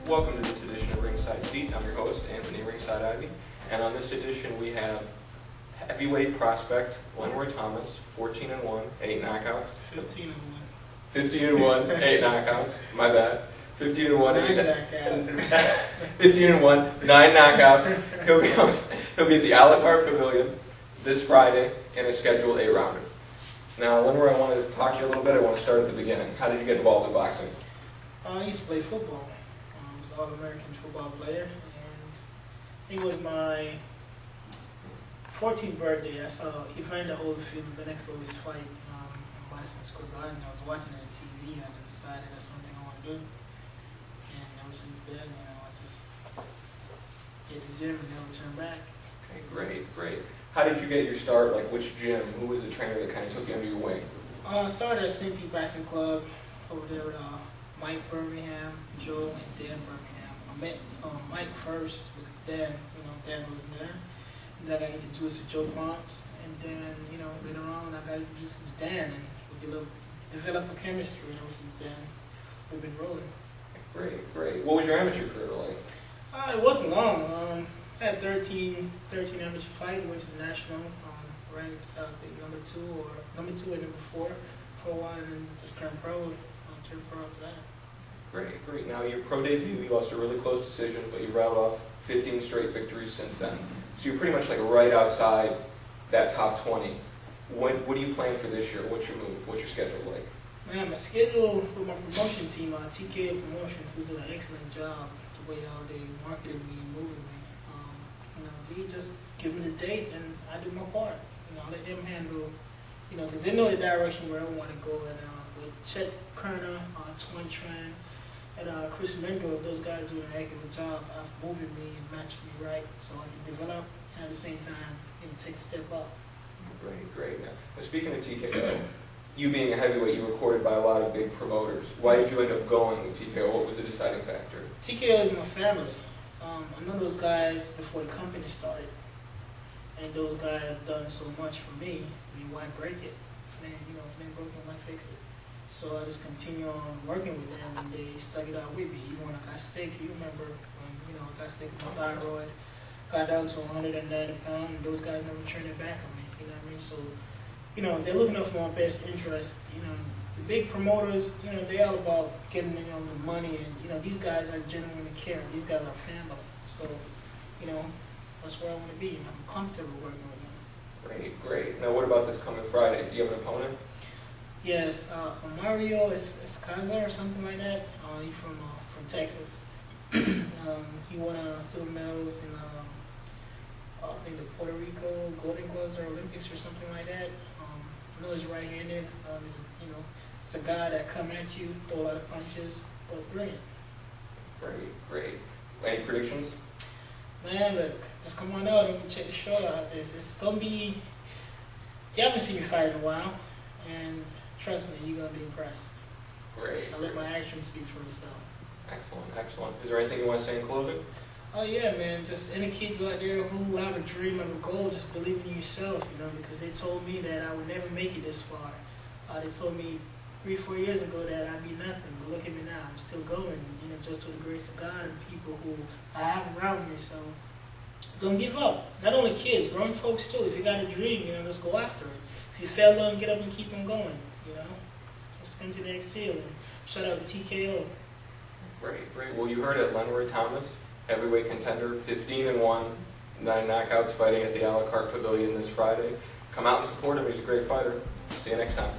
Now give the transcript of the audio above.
Welcome to this edition of Ringside Seat. I'm your host, Anthony Ringside Ivey, and on this edition we have heavyweight prospect Lenroy Thomas, 14-1, 8 knockouts. 15-1. 15-1, 8 knockouts. My bad. 15-1, 8 knockouts. 15-1, 9 knockouts. He'll be at the a la carte pavilion this Friday in a scheduled 8-rounder. Now, Lenroy, I want to talk to you a little bit. I want to start at the beginning. How did you get involved in boxing? I used to play football. I was an All-American football player, and I think it was my 14th birthday. I saw Evander Holyfield, the next lowest fight in Madison Square Garden. I was watching it on TV, and I just decided that's something I want to do. And ever since then, I just hit the gym and never turned back. Okay, great. How did you get your start? Like, which gym? Who was the trainer that kind of took you under your wing? I started at St. Pete Boxing Club over there with Mike Birmingham, Joe, and Dan Birmingham. I met Mike first because Dan wasn't there. And then I got introduced to Joe Ponce, and then later on I got introduced to Dan, and we developed a chemistry. And ever since then, we've been rolling. Great. What was your amateur career like? It wasn't long. I had 13 amateur fights. Went to the national, ranked I think number 2 and number 4 for a while, and then just turned pro. Turned pro after that. Great. Now, your pro debut, you lost a really close decision, but you rattled off 15 straight victories since then. So you're pretty much like right outside that top 20. What are you planning for this year? What's your move? What's your schedule like? Man, my schedule with my promotion team, TKO Promotion, who did an excellent job the way they marketed me and moving me. They just give me the date and I do my part. I let them handle, because they know the direction where I want to go. And with Chet Kerner, Twan Tran, and Chris Mendel, those guys doing an excellent job of moving me and matching me right so I can develop and at the same time take a step up. Great. Now, speaking of TKO, you being a heavyweight, you were courted by a lot of big promoters. Why did you end up going with TKO? What was the deciding factor? TKO is my family. I know those guys before the company started, and those guys have done so much for me. I mean, why break it? If they ain't broken, why fix it? So I just continue on working with them, and they stuck it out with me. Even when I got sick, you remember when I got sick with my thyroid, got down to 190 pounds, and those guys never turned it back on me. You know what I mean? So, they're looking out for my best interest. The big promoters, they're all about getting the money, and these guys are genuinely caring. These guys are family. So, that's where I want to be. I'm comfortable working with them. Great. Now, what about this coming Friday? Do you have an opponent? Yes, Mario Escaza or something like that. He's from Texas. He won silver medals in I think the Puerto Rico Golden Gloves or Olympics or something like that. I know he's right-handed. It's a guy that come at you, throw a lot of punches, but brilliant. Great. Any predictions? Man, look, just come on out and check the show out. It's going to be, you haven't seen me fight in a while, and trust me, you're going to be impressed. Great. I let my actions speak for themselves. Excellent. Is there anything you want to say in closing? Oh yeah, man, just any kids out there who have a dream of a goal, just believe in yourself, because they told me that I would never make it this far. They told me 3-4 years ago that I'd be nothing, but look at me now, I'm still going, just with the grace of God and people who I have around me. So don't give up. Not only kids, grown folks too. If you got a dream, let's go after it. If you fell on, get up and keep on going. Just come to the exhale and shout out to TKO. Great. Well, you heard it, Lenroy Thomas, heavyweight contender, 15-1, 9 knockouts, fighting at the a la carte pavilion this Friday. Come out and support him. He's a great fighter. See you next time.